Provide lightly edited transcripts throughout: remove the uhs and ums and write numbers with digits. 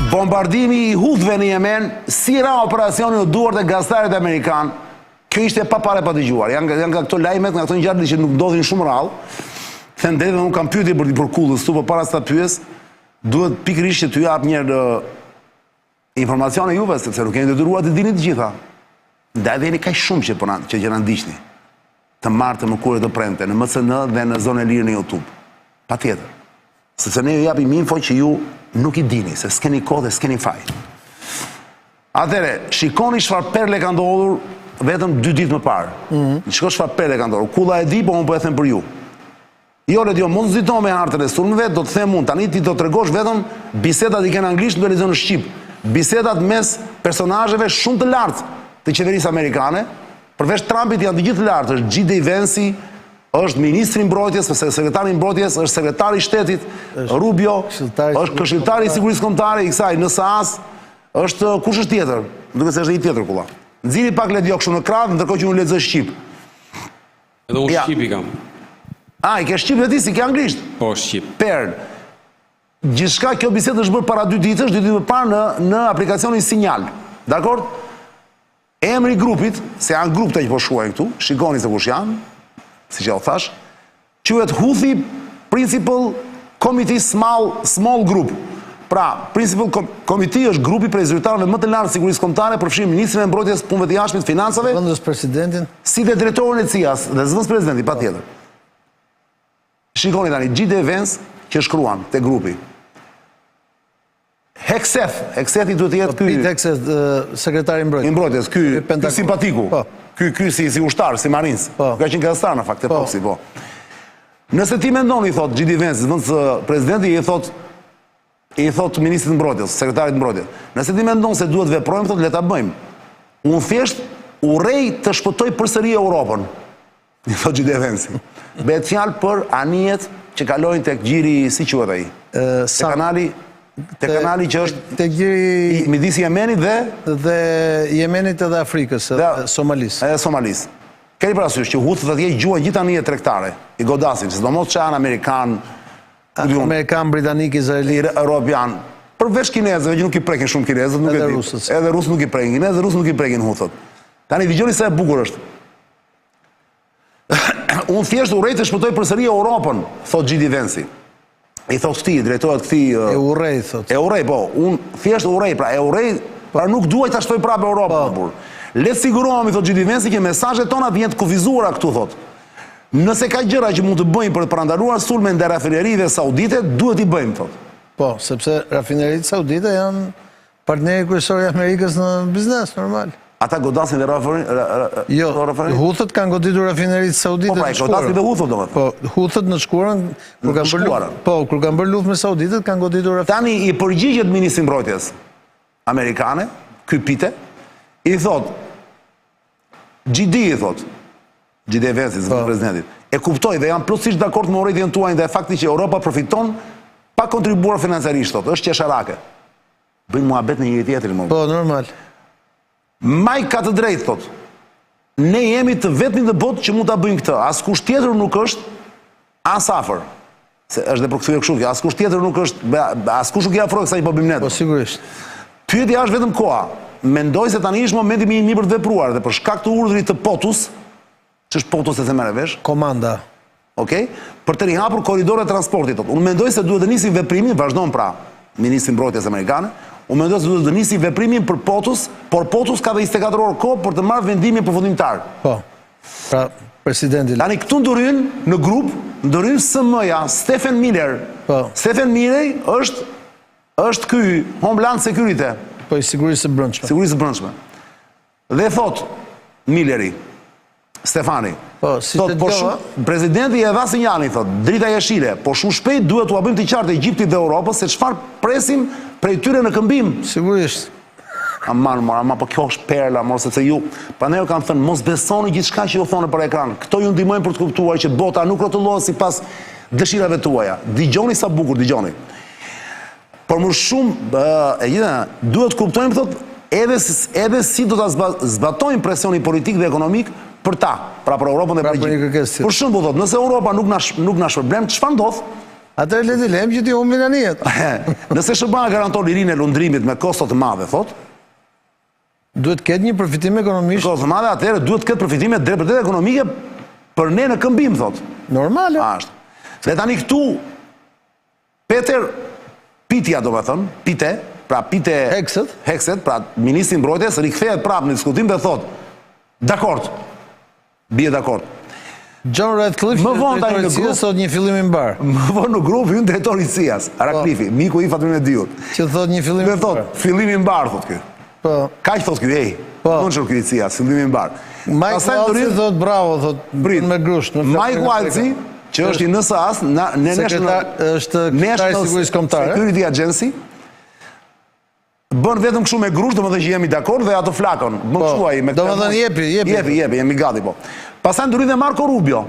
Bombardimi i Houthëve në Yemen, si ra operacioni u duart e gazetarit amerikan, kjo ishte pa pare pa dëgjuar. Janë nga këto lajmet, nga këto ngjarje që nuk ndodhin shumë rrallë. Thënë drejtë, unë kam pyetje për kullës tu, por para se ta pyes, duhet pikërisht që t'ju jap një informacione juve, sepse nuk keni detyruar të dini të gjitha. Ndaj jeni kaq shumë që na ndiqni. Të martë, të mërkurë, të premte, në MCN dhe në zonë e lirë në YouTube. Patjetër. Sepse ne ju japim info që ju nuk i dini, se s'keni kohë dhe s'keni faj. Atëre, shikoni çfarë perle ka ndodhur vetëm 2 ditë më parë. Shikoni çfarë perle ka ndodhur. Kulla e di, po unë po e them për ju. Jo, Redio, mos zito me hartën e sulmëve, do të them unë, tani ti do të tregosh vetëm bisedat i kanë anglisht në televizion në Shqip. Bisedat mes personazheve shumë të lartë të qeverisë amerikane, përveç Trumpit janë të gjithë lartë, është G.D. Vance, është ministri i mbrojtjes, sekretari i mbrojtjes, është sekretari i shtetit, Rubio, është këshilltari i sigurisë kombëtare i kësaj NSA-s, është kush është tjetër? Duket se është një tjetër kulla. Nxirri pak Ledio kështu në krah, ndërkohë që unë lexoj shqip. Edhe unë shqip i kam. I ke shqip dhe ti, si ke anglisht? Po, shqip. Perl. Gjithçka kjo bisedë është bërë para 2 ditësh, 2 ditë më parë në aplikacionin Sinjal. Dakor? Emri i grupit, se janë grup të që po shkruajnë këtu, shikoni se kush janë, si që o thash, quhet Houthi Principal Committee Small Group. Pra, Principal Committee është grupi prej zyrtarëve më të lartë sigurisë kombëtare, përfshin ministrin e mbrojtjes, punëve të jashtme, financave, zëvendës presidentin, si dhe drejtorin e CIA-s dhe zëvendës presidenti, patjetër. Shikoni tani, G.D. Vance që shkruan te grupi. Hegseth i duhet të jetë ky. Pete Hegseth, sekretari i mbrojtjes. I mbrojtjes, ky simpatiku. Ky si ushtar, si marins. Ka qenë gazetar në fakt, epoksi, po. Nëse ti mendon, i thot G.D. Vance, zëvendës presidenti, i thot ministrit të mbrojtjes, sekretarit të mbrojtjes. Nëse ti mendon se duhet veprojmë, thot le ta bëjmë. Unë thjesht urrej të shpëtoj përsëri Europën. I thot G.D. Vance. Bëhet fjalë për anijet që kalojnë tek gjiri, si quhet ai? Te kanali që është te gjiri midis Yemenit dhe Yemenit edhe Afrikës, edhe Somalis. Edhe Somalis. Keni parasysh që Houthët atje gjuajnë gjithë anijet tregtare, i godasin, sidomos çan amerikan, britanik, izraeli, europian. Përveç kinezëve që nuk i prekin shumë kinezët, nuk e di. Edhe rusët nuk i prekin kinezët, rusët nuk i prekin Houthët. Tani dëgjoni sa e bukur është. Unë thjesht urrej të shpëtoj përsëri Europën, thot G.D. Vance. I thot këti, drejtohet këti... E urrej, thot. E urrej, po. Unë thjesht urrej, pra nuk duaj të ashtoj prapë Europën. Le të sigurohemi, thot G.D. Vance, që mesazhet tona vjen të kufizuara këtu, thot. Nëse ka gjëra që mund të bëjmë për të parandaluar sulmen ndaj rafinerive saudite, duhet i bëjmë, thot. Po, sepse rafineritë saudite janë partneri kryesor i Amerikës në biznes, normal. Ata godasin dhe rafinerive? Jo, Houthët kanë goditur rafineritë saudite në Shkurën. Po, godasin dhe Houthët, domethënë. Po, Houthët në Shkurën, kur kanë bërë luftë me sauditët, kanë goditur rafineritë. Tani i përgjigjet ministri i mbrojtjes amerikane, ky Pete, i thot, G.D. i thot, G.D. Vance, zëvendës presidentit, e kuptoj dhe janë plotësisht dakord me urrëtitjen tuaj dhe fakti që Europa përfiton pa kontribuar financiarisht, thot, është qesharake. Bëjnë muhabet në njëri tjetrin, po, normal. Maj ka të drejtë, thot. Ne jemi të vetmi në botë që mund ta bëjmë këtë. Askush tjetër nuk është as afër. Se është dhe përkthyer kështu, askush tjetër nuk është, askush nuk i afroi kësaj po bëjmë ne. Po sigurisht. Pyetja është vetëm koha. Mendoj se tani është momenti më i mirë për të vepruar dhe për shkak të urdhrit të POTUS, ç'është POTUS e merr vesh? Komanda. Okej? Për të rihapur korridorët e transportit. Unë mendoj se duhet të nisi veprimin, vazhdon pra ministri i mbrojtjes amerikane. Unë mendoj se duhet të nisi veprimin për POTUS, por POTUS ka dhe 24 orë kohë për të marrë vendimin përfundimtar. Po. Pra, presidenti. Tani këtu ndërhyn në grup, ndërhyn SM-ja, Stephen Miller. Po. Stephen Miller është ky Homeland Security. Po, i sigurisë së brendshme. Sigurisë së brendshme. Dhe thot Milleri, Stefani, po, si thot, presidenti e dha sinjalin, thot, drita jeshile, po shumë shpejt duhet t'u bëjmë të qartë Egjiptit dhe Europës se çfarë presim prej tyre në këmbim. Sigurisht. Ama po kjo është perla, sepse ju, prandaj kanë thënë mos besoni gjithçka që ju thonë për ekran. Këto ju ndihmojnë për të kuptuar që bota nuk rrotullohet sipas dëshirave tuaja. Dëgjoni sa bukur, dëgjoni. Por më shumë, duhet të kuptojmë, thot, edhe si do ta zbatojmë presionin politik dhe ekonomik për ta, pra për Europën dhe për Egjiptin. Për shembull, thot, nëse Europa nuk na shpërblen, çfarë ndodh? Atëherë le të lejmë që ti humbin anijet. Nëse SBA garanton lirinë e lundrimit me kosto të madhe, thot, duhet ketë një përfitim ekonomik. kosto të madhe, atëherë duhet të ketë përfitime drejt për drejt ekonomike për ne në këmbim, thot. Normale. Ashtë. Dhe tani këtu, Peter Pitja, do me thënë, Pite, pra Pite Hekset, pra Ministri Mbrojtjes, rikthehet prapë në diskutim dhe thot, dakord, bie dakord. John Radcliffe, drejtori i CIA, thot një fillim i mbar. Më vonë në grup hyn drejtori i CIA-s, Radcliffe, miku i Fatmir Diut. Që thot një fillim i mbar. Dhe thot, fillim i mbar, thot ky. Po. Kaq thot ky, Nuk shër ky i CIA-s, fillim i mbar. Mike Waltzi thot bravo, thot me grusht. Mike Waltzi, që është i NSA-s, National Security Agency, bën vetëm kështu me grusht, domethënë që jemi dakord dhe ato flakon. Më quaj me. Domethënë jepi, jemi gati po. Pastaj ndryri dhe Marco Rubio.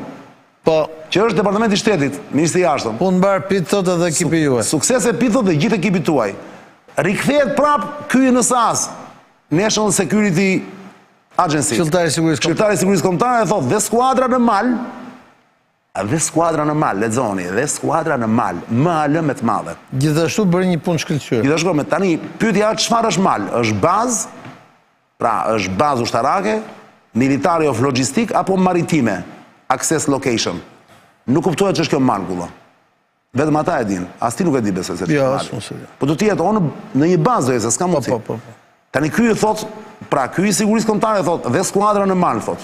Po, që është Departamenti i Shtetit, Ministri i Jashtëm. Punë mbar Pit thot edhe ekipi juaj. Suksese Pit thot dhe gjithë ekipit tuaj. Rikthehet prap ky në NSA-s, National Security Agency. Qytetari i Sigurisë Kombëtare thot dhe skuadra në mal, lexoni, dhe skuadra në mal, MAL me të madhe. Gjithashtu bëri një punë shkëlqyer. Gjithashtu me tani pyetja çfarë është MAL? Është bazë, pra është bazë ushtarake, military of logistik apo maritime, access location. Nuk kuptohet që është kjo MAL kullo. Vetëm ata e din, as ti nuk e di besoj se jo, po do të jetë onë në një bazë se s'ka mundësi. Po. Tani ky thot, pra ky i Sigurisë Kombëtare thot dhe skuadra në MAL thot.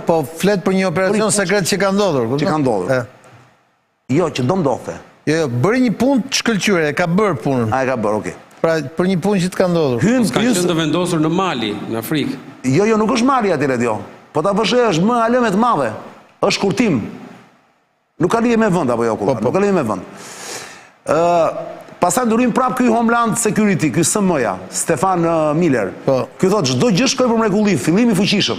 Po flet për një operacion sekret që ka ndodhur. Që ka ndodhur. Jo, që do ndodhte. Jo, bëri një punë të shkëlqyer, ka bërë punën. A e ka bërë, okay. Pra për një punë që të ka ndodhur. Ka qenë të vendosur në Mali, në Afrikë. Jo, nuk është Mali aty jo. Po ta vësh është më alë me të madhe. Është kurtim. Nuk ka lidhje me vend apo jo kullo. Nuk ka lidhje me vend. Pastaj ndurim prap ky Homeland Security, ky SM-ja, Stefan Miller. Ky thotë çdo gjë shkoi për mrekulli, fillim i fuqishëm.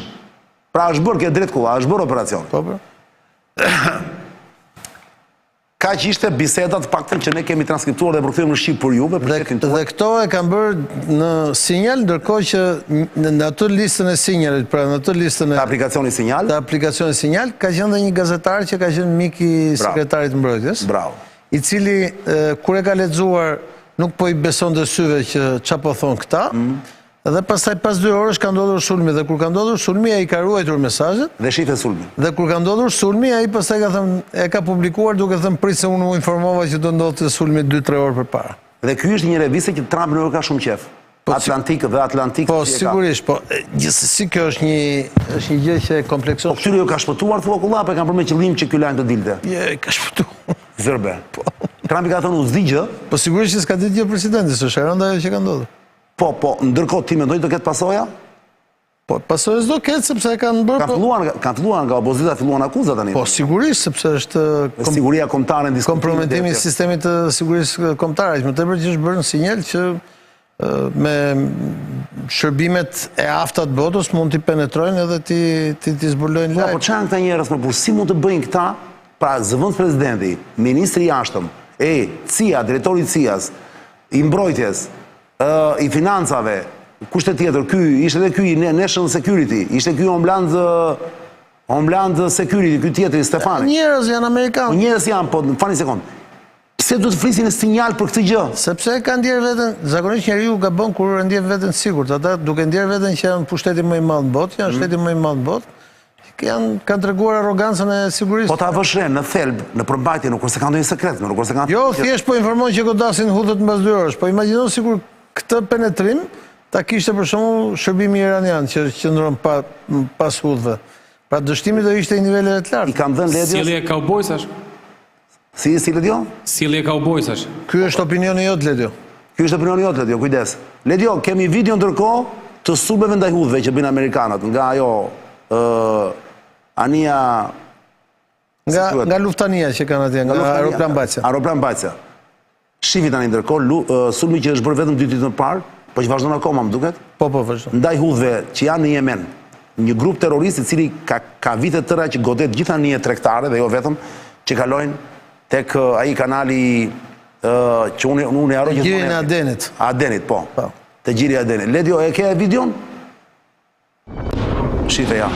Pra është bërë, ke drejt kulla, është bërë operacion. Po. Ka që ishte bisedat paktën që ne kemi transkriptuar dhe përkthyer në shqip për juve. Dhe këto e kanë bërë në sinjal, ndërkohë që në atë listën e sinjalit, pra në atë listën e aplikacioni sinjal, ka qenë dhe një gazetar që ka qenë mik i sekretarit mbrojtjes. Bravo. I cili kur e ka lexuar nuk po i beson të syve që çfarë po thon këta. Dhe pastaj pas 2 orësh ka ndodhur sulmi dhe kur ka ndodhur sulmi ai ka ruajtur mesazhet dhe shifet sulmin. Dhe kur ka ndodhur sulmi ai pastaj ka thënë e ka publikuar duke thënë prit se unë u informova që do ndodhte sulmi 2-3 orë përpara. Dhe ky është një reviste që Trump nuk ka shumë qef. Atlantik dhe Atlantik. Po sigurisht, po gjithsesi kjo është një gjë që e komplekson. Po këtyre jo ka shpëtuar thua kullap, e kanë për me qëllim që ky lajm të dilte. Jo, ka shpëtuar. Zërbe. Trumpi ka thënë u zdi gjë. Po sigurisht që s'ka ditë gjë presidenti, s'është e rënda ajo që ka ndodhur. Po, ndërkohë ti mendoj të ketë pasoja? Po, pasoja s'do ketë, sepse kanë bërë... Kanë filluar nga opozita, filluan akuzat tani. Po, sigurisht, sepse është... Siguria kombëtare në diskutim. Kompromitimi i sistemit të sigurisë kombëtare, më tepër që është bërë në sinjal që me shërbimet e afta të botës mund t'i penetrojnë edhe t'i zbulojnë lajm. Po çan këta njerëz, por si mund të bëjnë këta, pra zëvendës presidenti, ministri i jashtëm, CIA, drejtori i CIA-s, i mbrojtjes, i financave, kushte tjetër, ishte dhe ky National Security, ishte ky Homeland Security, ky tjetëri Stefani. Njerëz janë amerikanë. Njerëz janë, po fani sekond. Pse duhet të flisin në sinjal për këtë gjë? Sepse ka ndjer veten, zakonisht njeriu gabon kur ndjen veten sigurt. Ata duke ndjer veten që janë pushteti më i madh në botë, janë shteti më i madh në botë, kanë treguar arrogancën e sigurisë. Po ta vësh re në thelb, në përmbajtje, nuk se kanë ndonjë sekret, nuk se kanë. Jo, thjesht po informon që godasin hudhët mbas 2 orësh, po imagjino sikur këtë penetrim ta kishte për shembull shërbimi iranian që qëndron pas hudhëve. Pra dështimi do ishte në nivele të larta. I kanë dhënë ledhjes. Sjellje e kaubojsash. Si Ledjo? Sjellje e kaubojsash. Ky është opinioni jot Ledjo. Ky është opinioni jot Ledjo, kujdes. Ledjo, kemi video ndërkohë të subeve ndaj hudhëve që bëjnë amerikanët, nga ajo Ania nga luftania që kanë atje, nga aeroplan Bacja. Aeroplan Bacja. Shifi tani ndërkohë sulmi që është bërë vetëm 2 ditë më parë, po që vazhdon akoma, më duket? Po, vazhdon. Ndaj hudhëve që janë në Yemen, një grup terrorist i cili ka vite të tëra që godet gjitha nije tregtare dhe jo vetëm që kalojnë tek ai kanali që unë e harroj gjithmonë. Gjiri Adenit. Adenit, po. Te gjiri Adenit. Ledjo, e ke videon? Shife ja.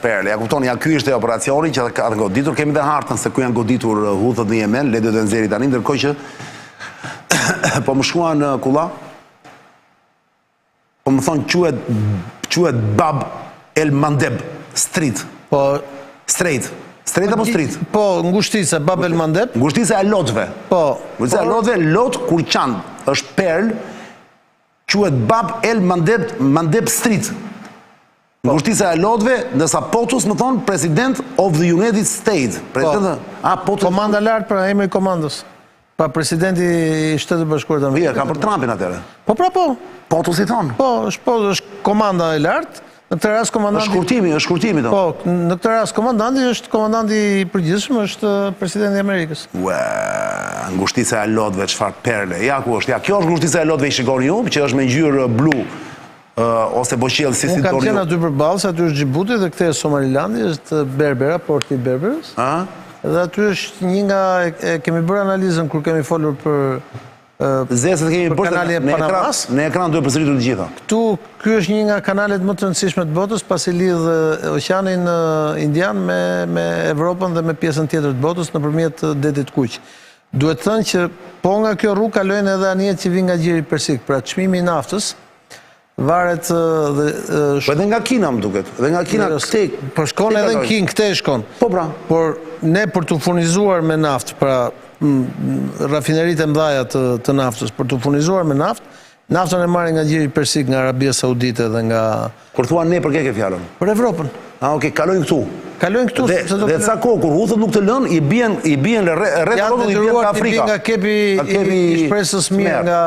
Perl. Ja kuptoni, ja ky ishte operacioni që ka goditur. Kemi dhe hartën se ku janë goditur Houthët në Yemen, le do të nxjerri tani, ndërkohë që po më shkuan kulla. Po më thonë quhet Bab El Mandeb Street. Po, Straight apo street? po, ngushtica Bab El Mandeb. Ngushtica e lotëve. Po. Ngushtica e lotëve, lot Kurçan, është Perl, quhet Bab El Mandeb Street. Ngushtica e lotëve, ndërsa POTUS më thonë President of the United States. POTUS. Komanda lartë për emri i komandës. Pa presidenti i Shtetit Bashkuar të Amerikës. Ka për Trumpin atëre. Po, po. POTUS i thonë. Po, është komanda e lartë. Në këtë rast komandanti... është shkurtimi do. Po, në këtë rast komandanti është komandanti i përgjithshëm, është presidenti i Amerikës. Ngushtica e lotëve, çfarë perle. Ja ku është. Ja, kjo është ngushtica e lotëve i shikoni ju, që është me ngjyrë blu ose boqiell si Unë kam qenë aty përballë, aty është Djibouti dhe këtë e Somalilandi, është Berbera, porti i Berberës. Dhe aty është një nga kemi bërë analizën kur kemi folur për Zesët kemi bërë në ekran duhet përsëritur të gjitha. Ky është një nga kanalet më të rëndësishme të botës, pasi lidh Oqeanin Indian me Evropën dhe me pjesën tjetër të botës nëpërmjet detit Kuq. Duhet thënë që po nga kjo rrugë kalojnë edhe anijet që vijnë nga gjiri persik, pra çmimi i naftës varet dhe po edhe nga Kina më duket, edhe nga Kina këtej. Po shkon edhe në Kinë, këtej shkon. Po pra. Por ne për të furnizuar me naftë, pra rafinerit e mdhaja të naftës, për të furnizuar me naftë, naftën e marrin nga gjiri persik, nga Arabia Saudite dhe nga... Kur thua ne për ke fjalën? Për Evropën. Okej, kalojnë këtu. Kalojnë këtu. Dhe ca kohë, kur Houthët nuk të lënë, i bien rreth Evropës, i bien ka Afrika. Nga kepi i shpresës mirë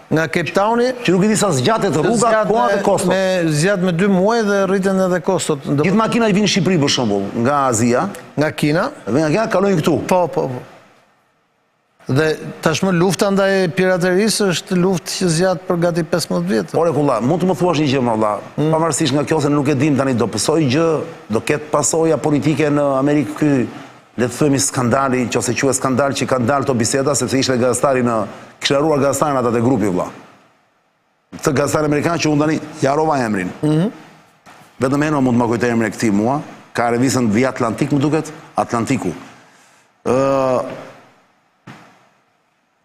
nga Cape Towni. Që nuk i di sa zgjatet rruga, koha dhe kostot. Zgjat me 2 muaj dhe rriten edhe kostot. Gjithë makinat i vinë në Shqipëri për shembull, nga Azia. Nga Kina. Dhe nga Kina kalojnë këtu. Po. Dhe tashmë lufta ndaj piraterisë është luftë që zgjat për gati 15 vjet. Ore kulla, mund të më thuash një gjë më valla, pavarësisht nga kjo se nuk e dim tani do pësoj gjë, do ketë pasoja politike në Amerikë ky, le të themi skandali, nëse quhet skandal që kanë dalë këto biseda sepse ishte gazetari kishte harruar gazetarin ata te grupi valla. Të gazetari amerikan që unë tani jarova emrin. Vetëm eno mund të më kujtoj emrin e këtij mua, ka revistën The Atlantic më duket, Atlantiku.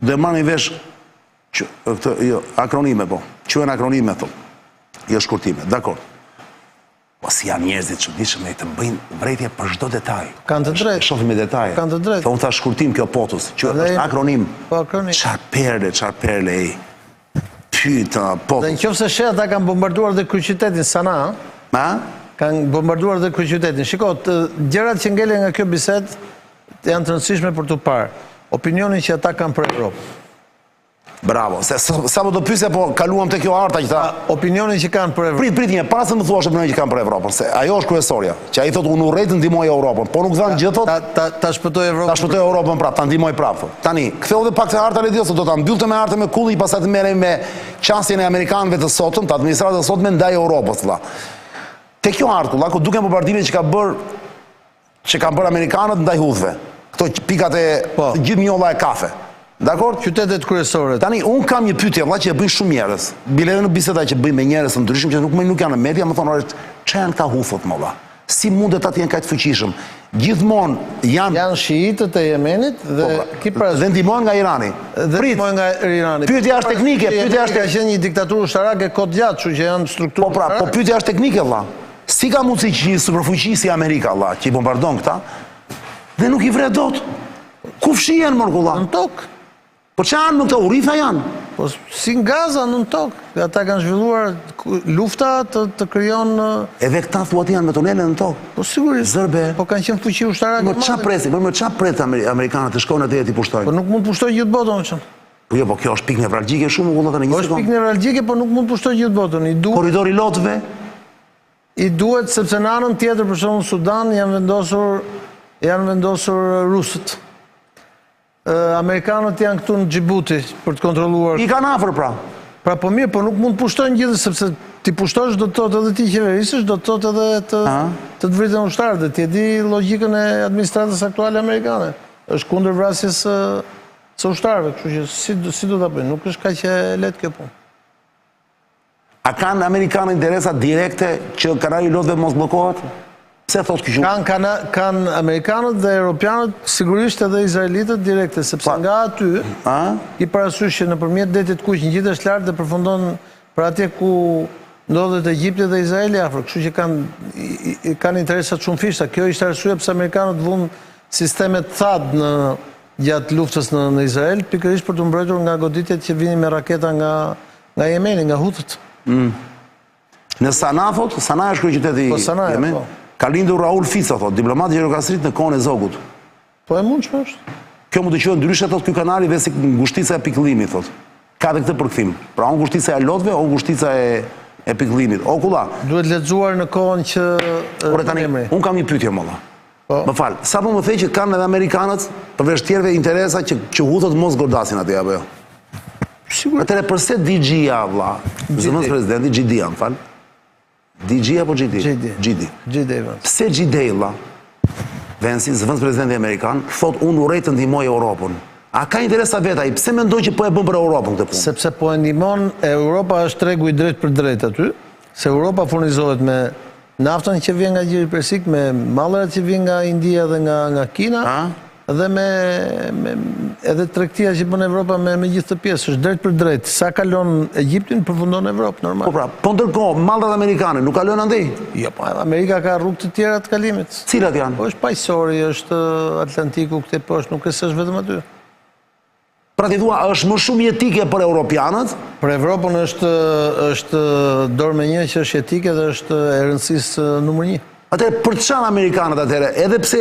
Dhe marrin vesh akronime, po. Quhen akronime, thonë. Jo shkurtime, dakor. Po si janë njerëzit çuditshëm e të bëjnë vërejtje për çdo detaj. Kanë të drejtë. Shohim me detaje. Kanë të drejtë. Thonë ta shkurtim kjo POTUS, që është akronim. Po akronim. Çfarë perle ej. Pyeta POTUS. Dhe nëse sheh ata kanë bombarduar dhe kryeqytetin Sanaa, kanë bombarduar dhe kryeqytetin. Shiko, gjërat që ngelen nga kjo bisedë janë të rëndësishme për tu parë. Opinionin që ata kanë për Evropë. Bravo, se sa më do pyesja, po kaluam te kjo harta që tha. Opinionin që kanë për Evropën. Prit një, para se më thuash opinionin që kanë për Evropën, se ajo është kryesorja, që ai thotë unë urrejt ndihmoj Evropën, po nuk thanë gjë thotë. Ta shpëtoj Evropën. Ta shpëtoj Evropën prap, ta ndihmoj prap. Tani, ktheu edhe pak te harta e dios, do ta mbyllte me hartën me kulli, pastaj të merrem me çastin e amerikanëve të sotëm, të administratës të sotme ndaj Evropës, valla. Te kjo hartë, ku duken bombardimet që kanë bërë amerikanët ndaj Houthëve. Këto pikat e gjithë mjolla e kafe. Dakor? Qytetet kryesore. Tani, unë kam një pyetje valla që e bëjnë shumë njerëz. Bile në biseda që bëjnë me njerëz të ndryshëm që nuk janë në media, më thonë, çfarë janë këta Houthët më valla? Si mundet ata të jenë kaq të fuqishëm? Gjithmonë janë shiitët e Yemenit dhe ndihmohen nga Irani. Ndihmohen nga Irani. Pyetja është teknike, ka qenë një diktaturë ushtarake kohë gjatë, kështu që janë strukturë. Po pra, po pyetja është teknike valla. Si ka mundësi që një superfuqi si Amerika valla, që i bombardon këta, dhe nuk i vret dot. Ku fshihen morgulla? Në tokë. Po çan në këto urifa janë? Po si në Gaza në tokë. Ata kanë zhvilluar lufta të krijon edhe këta thuat janë me tunele në tokë. Po sigurisht. Zërbe. Po kanë qenë fuqi ushtarake. Po çfarë presin? Po çfarë pret amerikanët të shkojnë atje ti pushtojnë? Po nuk mund të pushtojnë gjithë botën çon. Po jo, po kjo është pikë nevralgjike shumë vëlla tani. Po është pikë nevralgjike, po nuk mund të pushtojnë gjithë botën. Korridori lotëve i duhet sepse në anën tjetër për shembull Sudan janë vendosur rusët. Amerikanët janë këtu në Djibouti për të kontrolluar. I kanë afër pra. Pra po mirë, po nuk mund të pushtojnë gjithë sepse ti pushtosh do të thotë edhe ti qeverisësh, do të thotë edhe të vritën ushtarët, dhe ti e di logjikën e administratës aktuale amerikane. Është kundër vrasjes së ushtarëve, kështu që si do ta bëjnë, nuk është kaq e lehtë kjo punë. A kanë Amerikanë interesa direkte që Kanali i Lotëve mos bllokohet? Pse thotë kjo? Kanë Amerikanët dhe Europianët, sigurisht edhe Izraelitët direkte, sepse nga aty i parasysh që nëpërmjet detit Kuq ngjitesh lart dhe përfundon për atje ku ndodhet Egjipti dhe Izraeli afër, kështu që kanë interesa shumë fishta. Kjo ishte arsyeja pse Amerikanët vunë sistemet THAAD gjatë luftës në Izrael, pikërisht për të mbrojtur nga goditjet që vinin me raketa nga Jemeni, nga Hutët. Në Sana, thot, Sana është kryeqyteti i Yemen. Ka lindur Raul Fica, thot, diplomat Gjirokastrit në kohën e Zogut. Po e mundshme është. Kjo mund të quhet ndryshe, thot, ky kanali dhe si ngushtica e pikëllimit, thot. Ka dhe këtë përkthim. Pra, o ngushtica e lotëve, o ngushtica e pikëllimit. O kulla. Duhet lexuar në kohën që unë kam një pyetje molla. Më fal, sa po më thej që kanë edhe amerikanët përveç tjerëve interesa që Hutët mos godasin aty apo jo? Sigurisht. Atëre përse DG-ja, vlla? Zëvendës presidenti GD-ja, më fal. DG apo GD? GD. Pse GD, vlla? Vensi, zëvendës presidenti amerikan, thot unë urrej të ndihmoj Europën. A ka interesa vet ai? Pse mendon që po e bën për Europën këtë punë? Sepse po e ndihmon, Europa është tregu i drejt për drejt aty, se Europa furnizohet me naftën që vjen nga Gjiri Persik, me mallrat që vjen nga India dhe nga Kina, dhe edhe tregtia që bën Evropa me gjithë të pjesë, është drejt për drejt. Sa kalon Egjiptin, përfundon Evropë, normal. Po pra, po ndërkohë, mallrat amerikane nuk kalojnë andej? Jo, po Amerika ka rrugë të tjera të kalimit. Cilat janë? Po është paqësori, është Atlantiku këtej poshtë, nuk është vetëm aty. Pra ti thua, është më shumë jetike për europianët? Për Evropën është dorë me një që është jetike dhe është e rëndësisë numër 1. Atëherë, për çfarë amerikanët atëherë, edhe pse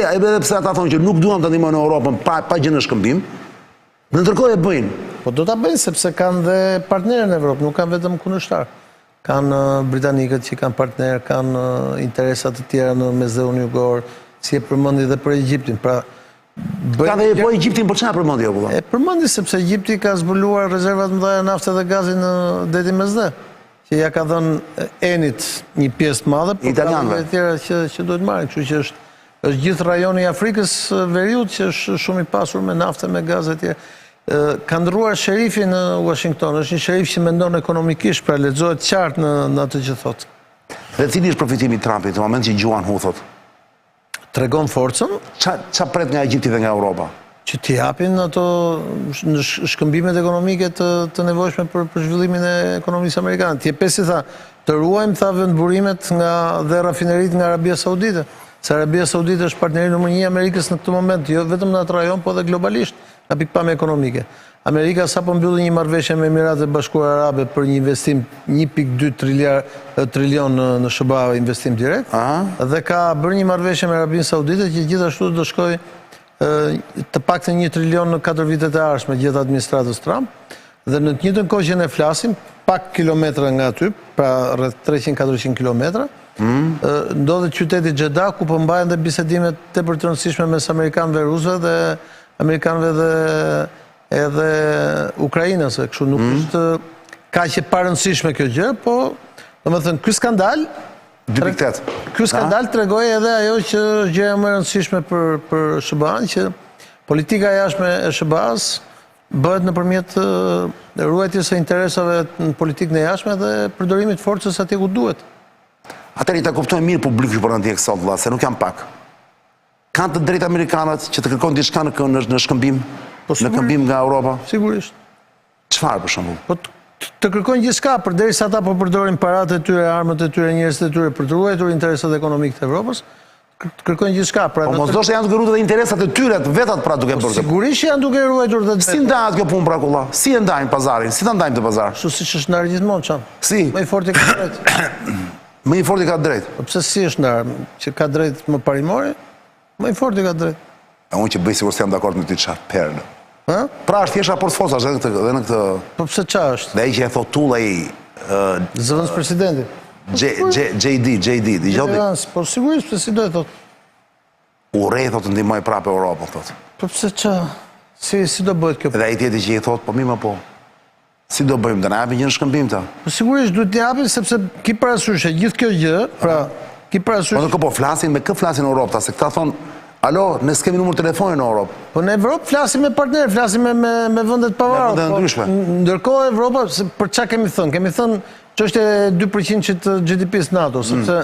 ata thonë që nuk duan të ndihmojnë Europën pa gjë në shkëmbim, në ndërkohë e bëjnë. Po do ta bëjnë sepse kanë dhe partnerë në Evropë, nuk kanë vetëm kundërshtar. Kanë britanikët që kanë partnerë, kanë interesa të tjera në Mesdheun Jugor, si e përmendi dhe për Egjiptin. Pra ka dhe po Egjiptin, po çfarë përmendi apo? E përmendi sepse Egjipti ka zbuluar rezervat mëdha nafte dhe gazi në detin Mesdhe, që ja ka dhënë Enit një pjesë të madhe, por ka dhe tjera që duhet marrin, kështu që është gjithë rajoni i Afrikës Veriut që është shumë i pasur me nafte, me gaz e tjera. Ka ndrruar sherifi në Washington, është një sherif që mendon ekonomikisht, pra lexohet qartë në atë që thotë. Dhe cili është përfitimi i Trumpit në moment që gjuan Huthot? Tregon forcën. Qa pret nga Egjipti dhe nga Europa? Që t'i japin ato shkëmbimet ekonomike të nevojshme për zhvillimin e ekonomisë amerikane. Ti e pesi tha, të ruajmë tha vendburimet dhe rafinerit nga Arabia Saudite. Se Arabia Saudite është partneri numër 1 i Amerikës në këtë moment, jo vetëm në atë rajon, po dhe globalisht, nga pikpamje ekonomike. Amerika sapo mbylli një marrëveshje me Emiratet e Bashkuara Arabe për një investim 1.2 trilion në SBA investim direkt, dhe ka bërë një marrëveshje me Arabinë Saudite që gjithashtu do shkojë të paktën 1 trilion në 4 vitet e ardhshme gjatë administratës Trump, dhe në të njëjtën kohë që ne flasim, pak kilometra nga aty, pra rreth 300-400 kilometra, ndodhet qyteti Jeddah ku po mbahen dhe bisedimet tepër të rëndësishme mes amerikanëve, rusëve dhe amerikanëve dhe edhe Ukrainës, kështu nuk është kaq e parëndësishme kjo gjë, po domethënë ky skandal 2.8. Ky skandal tregoi edhe ajo që është gjëja më e rëndësishme për SBA-n, që politika jashtme e SBA-s bëhet nëpërmjet ruajtjes së interesave në politikën e jashtme dhe përdorimit të forcës atje ku duhet. Atëherë ta kuptojmë mirë publiku që po na ndjek sot vëlla, se nuk janë pak. Kanë të drejtë amerikanët që të kërkojnë diçka në shkëmbim? Në këmbim nga Europa? Sigurisht. Çfarë për shembull? Po të kërkojnë gjithçka përderisa ata po përdorin paratë e tyre, armët e tyre, njerëzit e tyre për të ruajtur interesat ekonomike të Evropës, kërkojnë gjithçka. Po mos doshta janë duke ruajtur edhe interesat e tyre të vetat pra duke bërë. Sigurisht janë duke ruajtur dhe si ndahet kjo punë pra kulla? Si e ndajnë pazarin? Si ta ndajmë të pazar? Kështu siç është ndarë gjithmonë çan. Si? Më i forti ka drejt. Më i forti ka drejt. Po pse si është ndarë? Që ka drejt më parimori? Më i forti ka drejt. Unë që bëj sikur se jam dakord me ty çfarë perle. Pra është thjesht raport forcash edhe në këtë. Po pse çfarë është? Dhe ai që e thot tullai zëvendës presidenti. JD, dëgjoni. Po sigurisht pse si do e thot. Urrej thot të ndihmoj prapë Europën thot. Po pse çfarë? Si do bëhet kjo? Dhe ai tjetri që i thot, po mirë po. Si do bëjmë, do na japin një shkëmbim ta? Po sigurisht duhet t'i japin sepse ki parasysh gjithë kjo gjë, pra ki parasysh. Po flasin me kë flasin në Europë, se këta thon alo, ne s'kemi numër telefoni në Europë. Po në Evropë flasim me partnerë, flasim me vendet pavarura. Me vendet ndryshme. Ndërkohë Evropa, për çka kemi thënë? Kemi thënë Ç'është e 2% të GDP-s NATO, sepse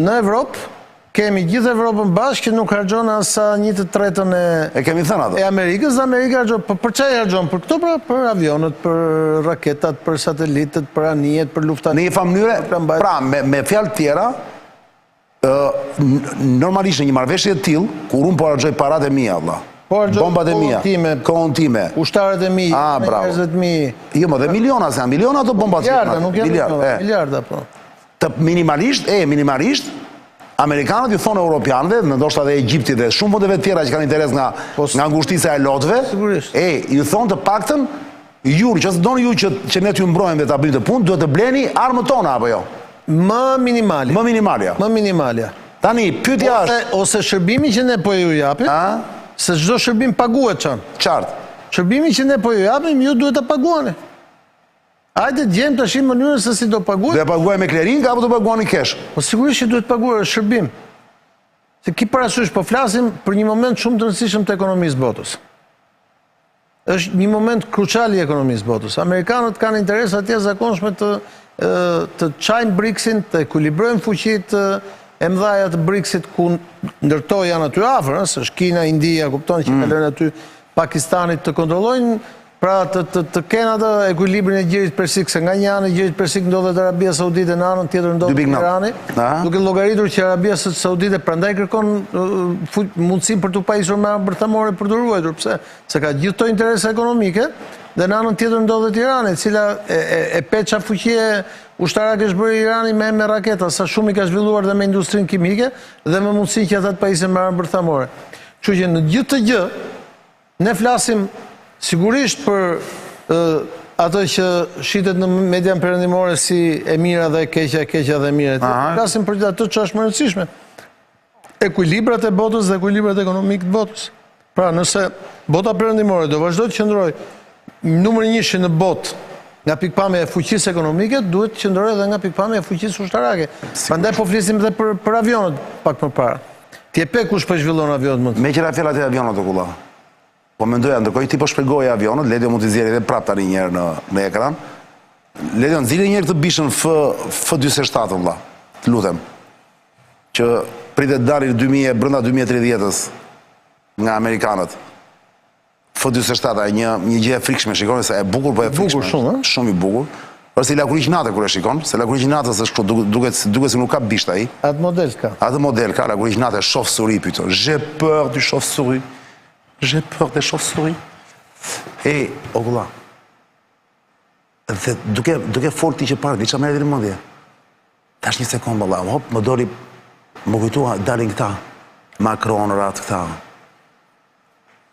në Evropë kemi gjithë Evropën bashkë që nuk harxhon as sa 1/3 E kemi thënë ato. e Amerikës, dhe Amerika harxhon, për çfarë harxhon? Për këto, për avionët, për raketat, për satelitët, për anijet, për luftanijet. Në një mënyrë, pra me fjalë tjera, normalisht në një marrëveshje të tillë, kur unë po harxoj paratë e mia, vëlla. Bombat e mia, kohën time, ushtarët e mi, njerëzit e mi. Jo, më dhe miliona, se janë miliona ato bombat. Miliarda, nuk janë miliarda, po. Të minimalisht, Amerikanët ju thonë Europianëve, ndoshta dhe Egjipti dhe shumë vendeve tjera që kanë interes nga ngushtisa e lotëve, ju thonë të paktën, ju, që se doni ju që ne t'ju mbrojmë dhe ta bëjmë të punë, duhet të bleni armët tona, apo jo? Më minimalja. Tani, pyetja është... Ose shërbimi që ne po ju japim, se çdo shërbim paguhet çan. Qartë. Shërbimi që ne po ju japim, ju duhet ta paguani. Hajde gjejmë tash mënyrën se si do paguaj. Do paguaj me clearing apo do paguani cash? Po sigurisht që duhet paguar shërbim. Se ki parasysh, po flasim për një moment shumë të rëndësishëm të ekonomisë botës. Është një moment krucial i ekonomisë botës. Amerikanët kanë interes atje zakonshme të çajnë BRICS-in, të ekuilibrojnë fuqitë e mëdhaja të BRICS-it, ku ndërto janë aty afër, se është Kina, India, kupton që kalojnë aty, Pakistanit të kontrollojnë, pra të kenë atë ekuilibrin e gjirit persik, se nga një anë e gjirit persik ndodhet Arabia Saudite, në anën tjetër ndodhet Irani, duke llogaritur që Arabia Saudite prandaj kërkon mundësi për të pajisur me armë bërthamore për të ruajtur, pse? Se ka gjithë to interese ekonomike, dhe në anën tjetër ndodhet Irani, cila e peça fuqie ushtarake është bërë Irani me raketa, sa shumë i ka zhvilluar dhe me industrinë kimike, dhe me mundësi që ata të pajisen me armë bërthamore. Kështu që në gjithë të gjë, ne flasim sigurisht për ato që shitet në median perëndimore si e mira dhe e keqja dhe e mira. Flasim për ato që është më rëndësishme. Ekuilibrat e botës dhe ekuilibrat ekonomik të botës. Pra, nëse bota perëndimore do vazhdo të qëndrojë numër 1 në botë nga pikpamja e fuqisë ekonomike, duhet të qëndrojë edhe nga pikpamja e fuqisë ushtarake. Prandaj po flisim edhe për avionët pak më parë. Ti e pe kush po zhvillon avionët më të. Me qira fjallat e avionët o kulla. Po mendoja, ndërkohë ti po shpjegoje avionët, Ledio mund t'i zjeri edhe prap tani njerë në ekran. Ledio, nxili njerë këtë bishën F-47, vëlla, të lutem, që pritet dalin brenda 2030-ës nga Amerikanët. F-47, një gjë e frikshme, shikoni se e bukur, po e frikshme. Shumë i bukur. Përse i lakuriqinate kur e shikon, se lakuriqinatës është duke si nuk ka bisht ai. Atë model ka. Atë model ka, lakuriqinate chauve-souris, pyto. J'ai peur du chauve-souris. J'ai peur des chauves-souris. E, o kulla, dhe duke fol ti që parë, di që me edhe në mëndje. Tash një sekundë, valla, hop, më doli, më kujtua, dalin këta, Macron, ratë këta.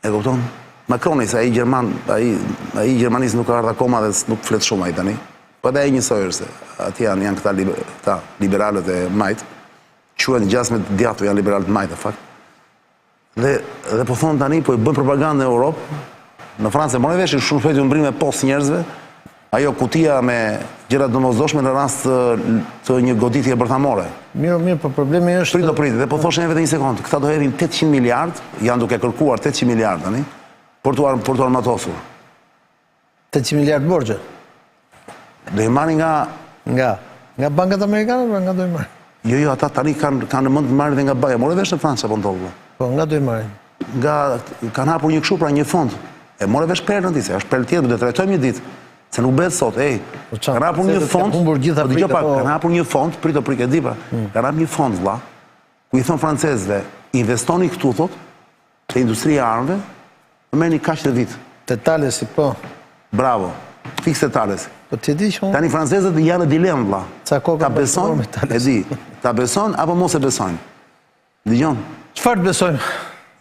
E kupton? Macroni, se ai Gjermanis nuk ka ardhë akoma dhe nuk flet shumë ai tani. Po dhe ai njësoj është, ati janë këta liberalët e majtë, quen gjasmet djatu janë liberalët majtë, e fakt. Dhe po thonë tani, po i bëjnë propagandë në Europë, në Francë, mërë veshin shumë shpejt ju mbrim me post njerëzve, ajo kutia me gjërat domosdoshme në rast të një goditje bërthamore. Mirë, po problemi është... Pritë, dhe po thoshin e vetë një sekundë, këta do hedhin 800 miliard, janë duke kërkuar 800 miliard tani, për të armatosur. 800 miliard borxhe? Do i marrin nga... Nga bankat amerikane, nga do i marrin? Jo, ata tani kanë në mund të marrin dhe nga banka. Morë vesh në Francë, apo ndodhë? Po, nga do i marrin? Nga kanë hapur një kështu pra një fond. E morë vesh prerë në ditë, është prerë tjetër, do të trajtojmë një ditë. Se nuk bëhet sot, kanë hapur një fond, kanë hapur një fond, prito e di pra, kanë hapur një fond, vlla, ku i thonë francezëve, investoni këtu, thot, te industria e armëve, më merrni kaq të vit. Te Talesi, po. Bravo, fiks te Talesi. Po ti di që tani francezët janë në dilemë, vlla. Ta beson, e di, ta beson apo mos e besojnë. Dëgjon. Çfarë besojnë?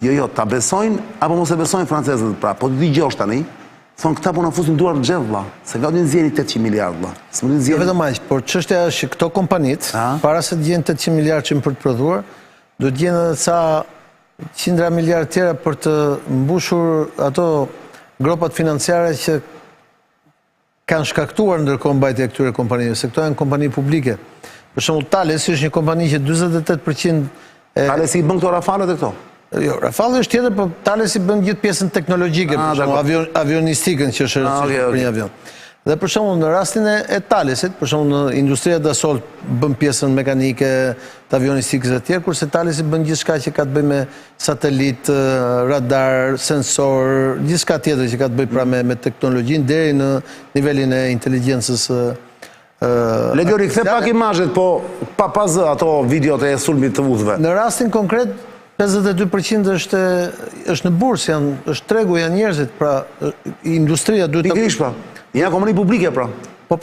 Jo, ta besojnë apo mos e besojnë francezët, pra, po të dëgjosh tani. Thonë këta po në fusin duar në gjellë, vlla. Se nga do të nxjerrin 800 miliard, vlla. Jo vetëm aq, por çështja është që këto kompanit, para se të gjejnë 800 miliard që për të prodhuar, do të gjejnë edhe ca qindra miliard tjera për të mbushur ato gropat financiare që kanë shkaktuar ndërkohë mbajtja e këtyre kompanive, se këto janë kompani publike. Për shembull, Thales është një kompani që 48%... Thales i bën këto Rafalet e këto? Jo, Rafale është tjetër, për Thales i bën gjithë pjesën teknologjike, për shembull avionistikën që është për një avion. Dhe për shembull në rastin e Thalesit, për shembull në industria dasole bën pjesën mekanike të avionistikës e tjerë, kurse Thalesi bën gjithçka që ka të bëjë me satelit, radar, sensor, gjithçka tjetër që ka të bëjë pra me teknologjinë deri në nivelin e inteligjencës. Legjori, kthe pak imazhet, po pa zë ato videot e sulmit të udhëve. Në rastin konkret 52% është në bursë, është tregu, janë njerëzit, pra industria duhet të... Pikërisht pra. Janë kompani publike pra. Po,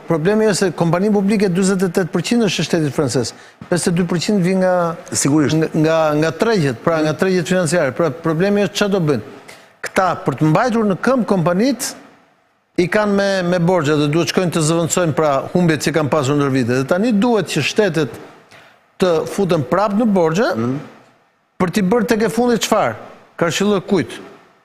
problemi është se kompani publike 48% është shtetit francez. 52% vi nga tregjet, pra nga tregjet financiare. Pra problemi është çfarë do bëjnë. Këta për të mbajtur në këmbë kompanit i kanë me borxhe dhe duhet shkojnë të zëvendësojnë pra humbjet që kanë pasur ndër vite. Dhe tani duhet që shtetet të futen prapë në borxhe për t'i bërë tek e fundit çfarë? Karshillë kujt?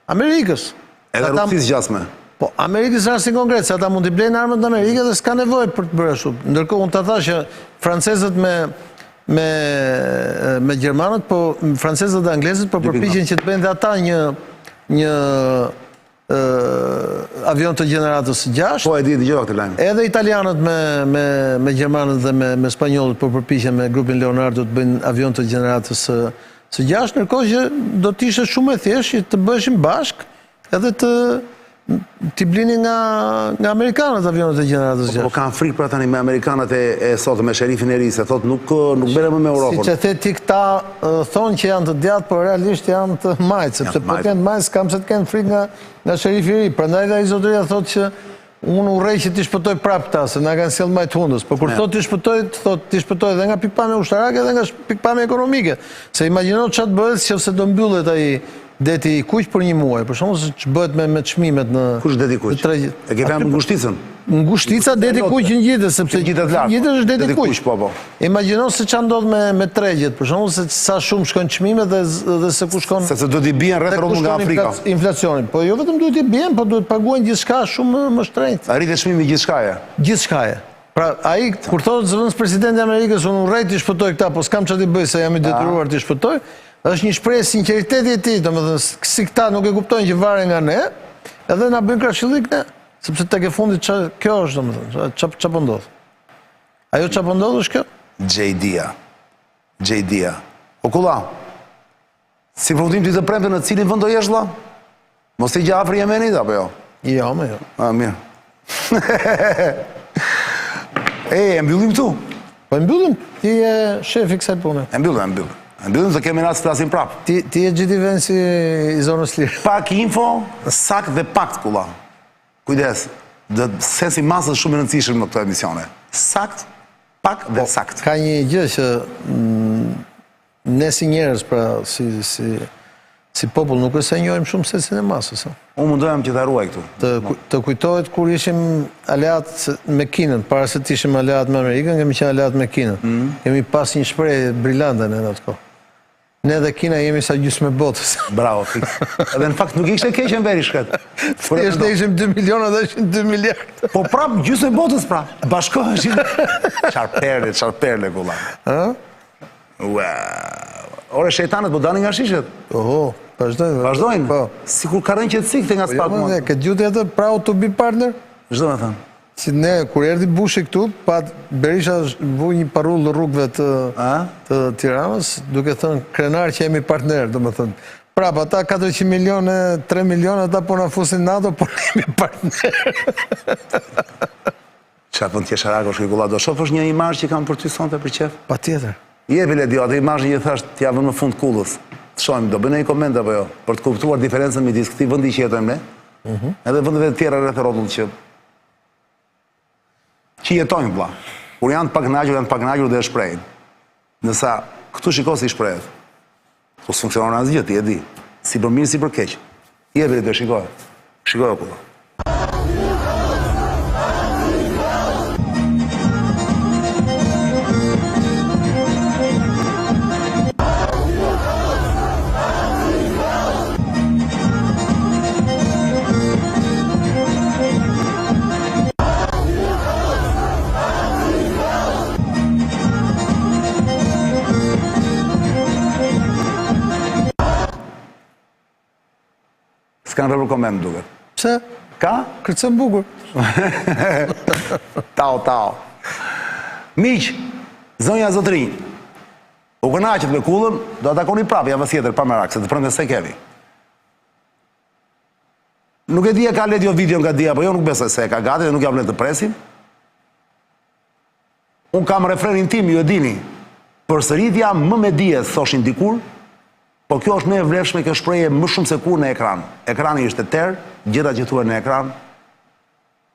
Amerikës. Edhe Rusisë gjasme. Po, Amerikës rastin konkret, se ata mund t'i blejnë armët në Amerikë dhe s'ka nevojë për të bërë ashtu. Ndërkohë unë të thash që francezët me gjermanët, po francezët dhe anglezët, po përpiqen që të bëjnë dhe ata një avion të gjeneratës 6. Po, e di dëgjova këtë lajm. Edhe italianët me gjermanët dhe me spanjollët po përpiqen me grupin Leonardo të bëjnë avion të gjeneratës 6, ndërkohë që do të ishte shumë e thjeshtë që të bëheshin bashkë edhe t'i blini nga Amerikanët avionët e gjeneratës 6. Po kanë frikë pra tani me Amerikanët e sot, me sherifin e ri, se thot nuk bere më me Europën. Si që the ti këta thonë që janë të djatë, por realisht janë të majtë, sepse po të janë të majtë, s'kam se të kenë frikë nga sherifi i ri. Prandaj dhe i zotëria thotë që unë urrej që t'i shpëtoj prapë ta, se na kanë sjellë majtë hundës. Po kur thotë t'i shpëtoj dhe nga pikpamja ushtarake dhe nga pikpamja ekonomike. Se imagjino çfarë bëhet nëse do mbyllet ai deti i kuq për 1 muaj. Për shembull, ç'bëhet me çmimet në... Kush deti kuq? E ke vënë Ngushticën? Ngushtica deti kuq në gjithë, sepse gjithë është deti kuq. Po. Imagjino se ç'a ndodh me tregjet, për shembull, se sa shumë shkojnë çmimet dhe se ku shkon... Se do t'i bien rreth rrotën nga Afrika. Inflacionin. Po jo vetëm duhet t'i bien, po duhet paguajnë gjithçka shumë më shtrenjtë. Rritet çmimi gjithçkaje. Gjithçkaje. Pra ai kur thotë zëvendës presidenti i Amerikës, unë urrej t'i shpëtoj këta, po s'kam ç'a t'i bëj se jam i detyruar t'i shpëtoj. Është një shprehje sinqeriteti i tij, domethënë si këta nuk e kuptojnë që varen nga ne, edhe na bëjnë krahashillik ne, sepse tek e fundit kjo është domethënë, ç'a po ndodh. Ajo ç'a po ndodh është kjo? JD-a. O kulla. Si prodhim ti të premte në cilin vend do jesh vëlla? Mos i gjë afër Yemenit apo jo? Jo, më jo. Mirë. E mbyllim këtu. Po mbyllim, ti je shefi kësaj pune. E mbyllim. Mbyllim se kemi rast të flasim prapë. Ti je gjithi vend si i zonës lirë. Pak info, sakt dhe pakt, kulla. Kujdes, dhe sensi masës shumë i rëndësishëm në këto emisione. Sakt, pak dhe sakt. Ka një gjë që ne si njerëz, pra si popull, nuk është se njohim shumë sensin e masës. Unë mundohem që ta ruaj këtu. Të kujtohet kur ishim aleat me Kinën, para se të ishim aleat me Amerikën, kemi qenë aleat me Kinën. Kemi pas një shprehje brillante në atë kohë. Ne dhe Kina jemi sa gjysmë botës. Bravo, fiks. Edhe në fakt nuk ishte keq e veri shkret. Thjesht ne ishim 2 miliona dhe ishim 2 miliardë. Po prap gjysmë botës pra. Bashkoheshin. Çfarë perle kulla. Ore shejtanët po dalin nga shishet. Oho, vazhdojnë. Po. Sikur ka rënë qetësik te nga spaku. Këtë gjutë atë proud to be partner. Çdo më thënë. Si ne, kur erdi Bushi këtu, Berisha vu një parull rrugëve të Tiranës, duke thënë krenar që jemi partner, do më thënë. Prap, ata 400 milione, 3 milione, ata po na fusin NATO, po ne jemi partner. Qatë vënd tjesharako shkikulla, do shofësh një imazh që kam për ty sonte për qef? Pa tjetër. Jepi Ledio, atë imazhin që thasht t'ja vënë në fund kullës. Të shojmë, do bëjnë një koment apo jo, për të kuptuar diferencën midis këtij vendi që jetojmë ne, edhe vendeve të tjera rreth rrotullt që jetojnë vëlla. Kur janë të pakënaqur dhe e shprehin. Nësa këtu shiko si shprehet. Po funksionon asgjë, ti e di. Si për mirë, si për keq. Jepi Ledio, shikoj. Shikoj kulla. S'kanë rëpër koment duket. Pse? Ka? Kërcen bukur. Tao. Miq, zonja zotërinj, u kënaqet me kullën, do ta takoni prapë javës tjetër pa merak, se të prandë se kemi. Nuk e di e ka let jo video nga dia, po jo nuk besoj se e ka gati dhe nuk jam le të presim. Unë kam refrenin tim, ju e dini, përsëritja më me dijet, thoshin dikur, po kjo është më e vlefshme, kjo shprehje më shumë se kur në ekran. Ekrani është e terë, gjërat që thuhen në ekran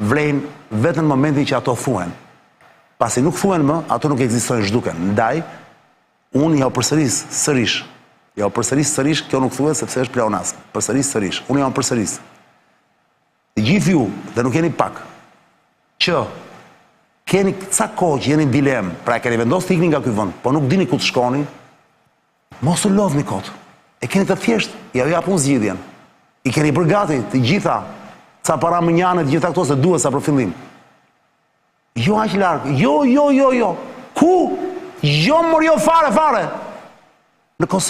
vlen vetëm në momentin që ato thuhen. Pasi nuk thuhen më, ato nuk ekzistojnë zhduken. Ndaj, unë ja u përsëris sërish. Ja u përsëris sërish, kjo nuk thuhet sepse është pleonasm. Përsëris sërish. Unë ja u përsëris. Gjithë ju, dhe nuk jeni pak, që keni ca kohë që jeni në dilemë, pra e keni vendosur të ikni nga ky vend, po nuk dini ku të shkoni, mos u lodhni kot. E keni të thjesht, ja u japun zgjidhjen. I keni bërë gati të gjitha, ca para më njane, të gjitha këto se duhet sa për fillim. Jo aq larg, jo. Ku? Jo, mor jo fare. Në Kosovë.